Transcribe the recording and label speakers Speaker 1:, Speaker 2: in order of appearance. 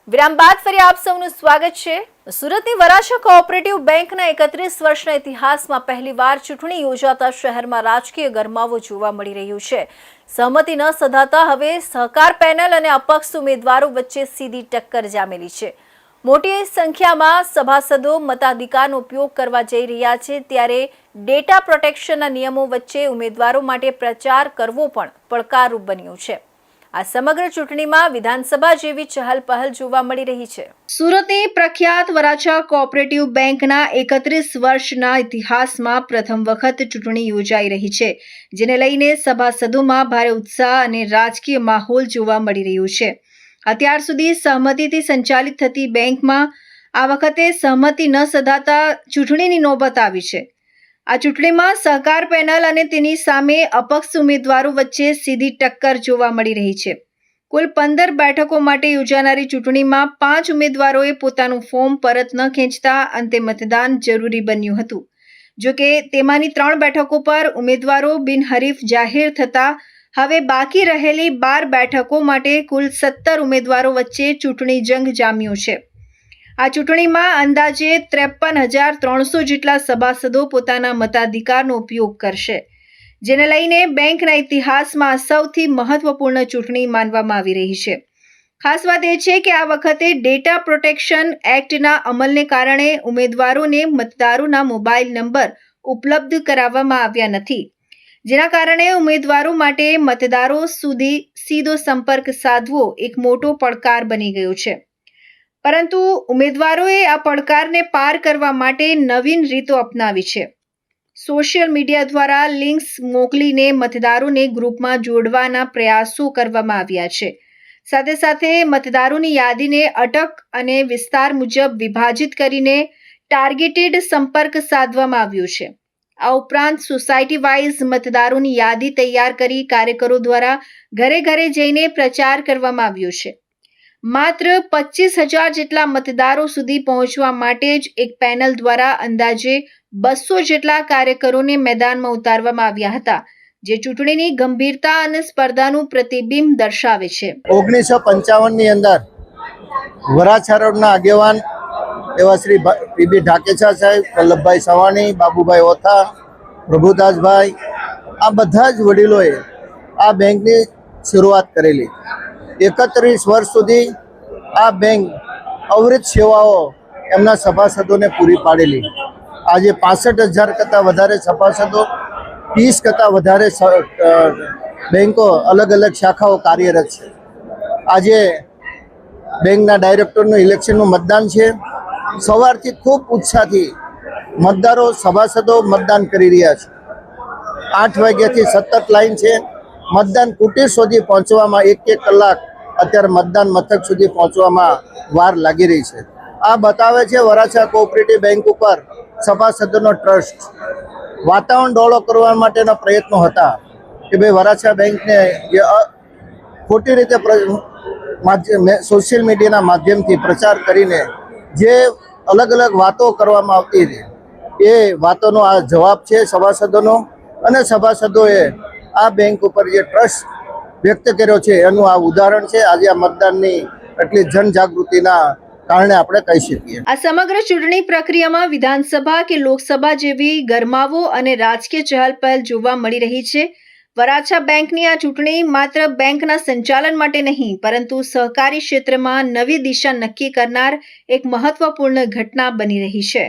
Speaker 1: વિરામ બાદ ફરી આપ સૌનું સ્વાગત છે। સુરતની વરાછા કોઓપરેટિવ બેંકના 31 વર્ષના ઇતિહાસમાં પહેલીવાર ચૂંટણી યોજાતા શહેરમાં રાજકીય ગરમાવો જોવા મળી રહ્યું છે। સહમતિ ન સધાતા હવે સહકાર પેનલ અને અપક્ષ ઉમેદવારો વચ્ચે સીધી ટક્કર જામેલી છે। મોટી સંખ્યામાં સભાસદો મતાધિકારનો ઉપયોગ કરવા જઈ રહ્યા છે, ત્યારે ડેટા પ્રોટેક્શનના નિયમો વચ્ચે ઉમેદવારો માટે પ્રચાર કરવો પણ પડકારરૂપ બન્યું છે। આ સમગ્ર ચૂંટણીમાં વિધાનસભા જેવી ચહલપહલ જોવા મળી રહી છે। સુરતની પ્રખ્યાત વરાછા કોઓપરેટિવ બેંકના 31 વર્ષના ઇતિહાસમાં પ્રથમ વખત ચૂંટણી યોજાઈ રહી છે, જેને લઈને સભાસદોમાં ભારે ઉત્સાહ અને રાજકીય માહોલ જોવા મળી રહ્યું છે। અત્યાર સુધી સહમતિથી સંચાલિત થતી બેંકમાં આ વખતે સહમતિ ન સધાતા ચૂંટણીની નોબત આવી છે। આ ચૂંટણીમાં સહકાર પેનલ અને તેની સામે અપક્ષ ઉમેદવારો વચ્ચે સીધી ટક્કર જોવા મળી રહી છે। કુલ 15 બેઠકો માટે યોજાનારી ચૂંટણીમાં 5 ઉમેદવારોએ પોતાનું ફોર્મ પરત ન ખેંચતા અંતે મતદાન જરૂરી બન્યું હતું। જો કે તેમાંની 3 બેઠકો પર ઉમેદવારો બિનહરીફ જાહેર થતા હવે બાકી રહેલી 12 બેઠકો માટે કુલ 17 ઉમેદવારો વચ્ચે ચૂંટણી જંગ જામ્યો છે। આ ચૂંટણીમાં અંદાજે 53,300 જેટલા સભાસદો પોતાના મતાધિકારનો ઉપયોગ કરશે, જેને લઈને બેંકના ઇતિહાસમાં સૌથી મહત્વપૂર્ણ ચૂંટણી માનવામાં આવી રહી છે। ખાસ વાત એ છે કે આ વખતે ડેટા પ્રોટેક્શન એક્ટના અમલને કારણે ઉમેદવારોને મતદારોના મોબાઈલ નંબર ઉપલબ્ધ કરાવવામાં આવ્યા નથી, જેના કારણે ઉમેદવારો માટે મતદારો સુધી સીધો સંપર્ક સાધવો એક મોટો પડકાર બની ગયો છે। પરંતુ ઉમેદવારોએ આ પડકારને પાર કરવા માટે નવીન રીતો અપનાવી છે। સોશિયલ મીડિયા દ્વારા લિંક્સ મોકલીને મતદારોને ગ્રુપમાં જોડવાના પ્રયાસો કરવામાં આવ્યા છે। સાથે સાથે મતદારોની યાદીને અટક અને વિસ્તાર મુજબ વિભાજિત કરીને ટાર્ગેટેડ સંપર્ક સાધવામાં આવ્યો છે। આ ઉપરાંત સોસાયટી વાઇઝ મતદારોની યાદી તૈયાર કરી કાર્યકરો દ્વારા ઘરે ઘરે જઈને પ્રચાર કરવામાં આવ્યો છે। માત્ર 25,000 જેટલા મતદારો સુધી પહોંચવા માટે જ એક પેનલ દ્વારા અંદાજે 200 જેટલા કાર્યકરોને મેદાનમાં ઉતારવામાં આવ્યા હતા, જે ચૂંટણીની ગંભીરતા અને સ્પર્ધાનું પ્રતિબિંબ દર્શાવે છે।
Speaker 2: 1955ની અંદર વરાછા રોડના આગેવાન એવા શ્રી પીબી ઢાકેચા સાહેબ, વલ્લભભાઈ સવાણી, બાબુભાઈ ઓથા, પ્રભુદાસભાઈ, આ બધા જ વડીલોએ આ બેંકની શરૂઆત કરેલી। 31 વર્ષ સુધી આ બેંક અવિરત સેવાઓ એમના સભાસદોને પૂરી પાડેલી। આજે 65,000 કરતાં વધારે સભાસદો, 30 કરતાં વધારે બેંકો અલગ અલગ શાખાઓ કાર્યરત છે। આજે બેંકના ડાયરેક્ટરનું ઇલેક્શનનું મતદાન છે। સવારથી ખૂબ ઉત્સાહથી મતદારો, સભાસદો મતદાન કરી રહ્યા છે। 8 વાગ્યાથી સતત લાઈન છે। મતદાન કુટીર સુધી પહોંચવામાં 1 કલાક અત્યારે મતદાન મથક સુધી પહોંચવામાં વાર લાગી રહી છે। આ બતાવે છે વરાછા કોઓપરેટિવ બેંક ઉપર સભાસદોનો ટ્રસ્ટ। વાતાવરણ ડોળો કરવા માટેના પ્રયત્નો હતા કે ભાઈ વરાછા બેંકને જે ખોટી રીતે સોશિયલ મીડિયાના માધ્યમથી પ્રચાર કરીને જે અલગ અલગ વાતો કરવામાં આવતી હતી, એ વાતોનો આ જવાબ છે સભાસદોનો, અને સભાસદોએ આ બેંક ઉપર જે ટ્રસ્ટ વ્યક્ત કર્યો છે એનું આ ઉદાહરણ છે। આજે આ મતદાનની એટલી જનજાગૃતિના કારણે આપણે કહી શકીએ।
Speaker 1: આ સમગ્ર ચૂંટણી પ્રક્રિયામાં વિધાનસભા કે લોકસભા જેવી ગરમાવો અને રાજકીય ચહલપહલ જોવા મળી રહી છે। વરાછા બેંકની આ ચૂંટણી માત્ર બેંકના સંચાલન માટે નહીં, પરંતુ સહકારી ક્ષેત્રમાં નવી દિશા નક્કી કરનાર એક મહત્વપૂર્ણ ઘટના બની રહી છે।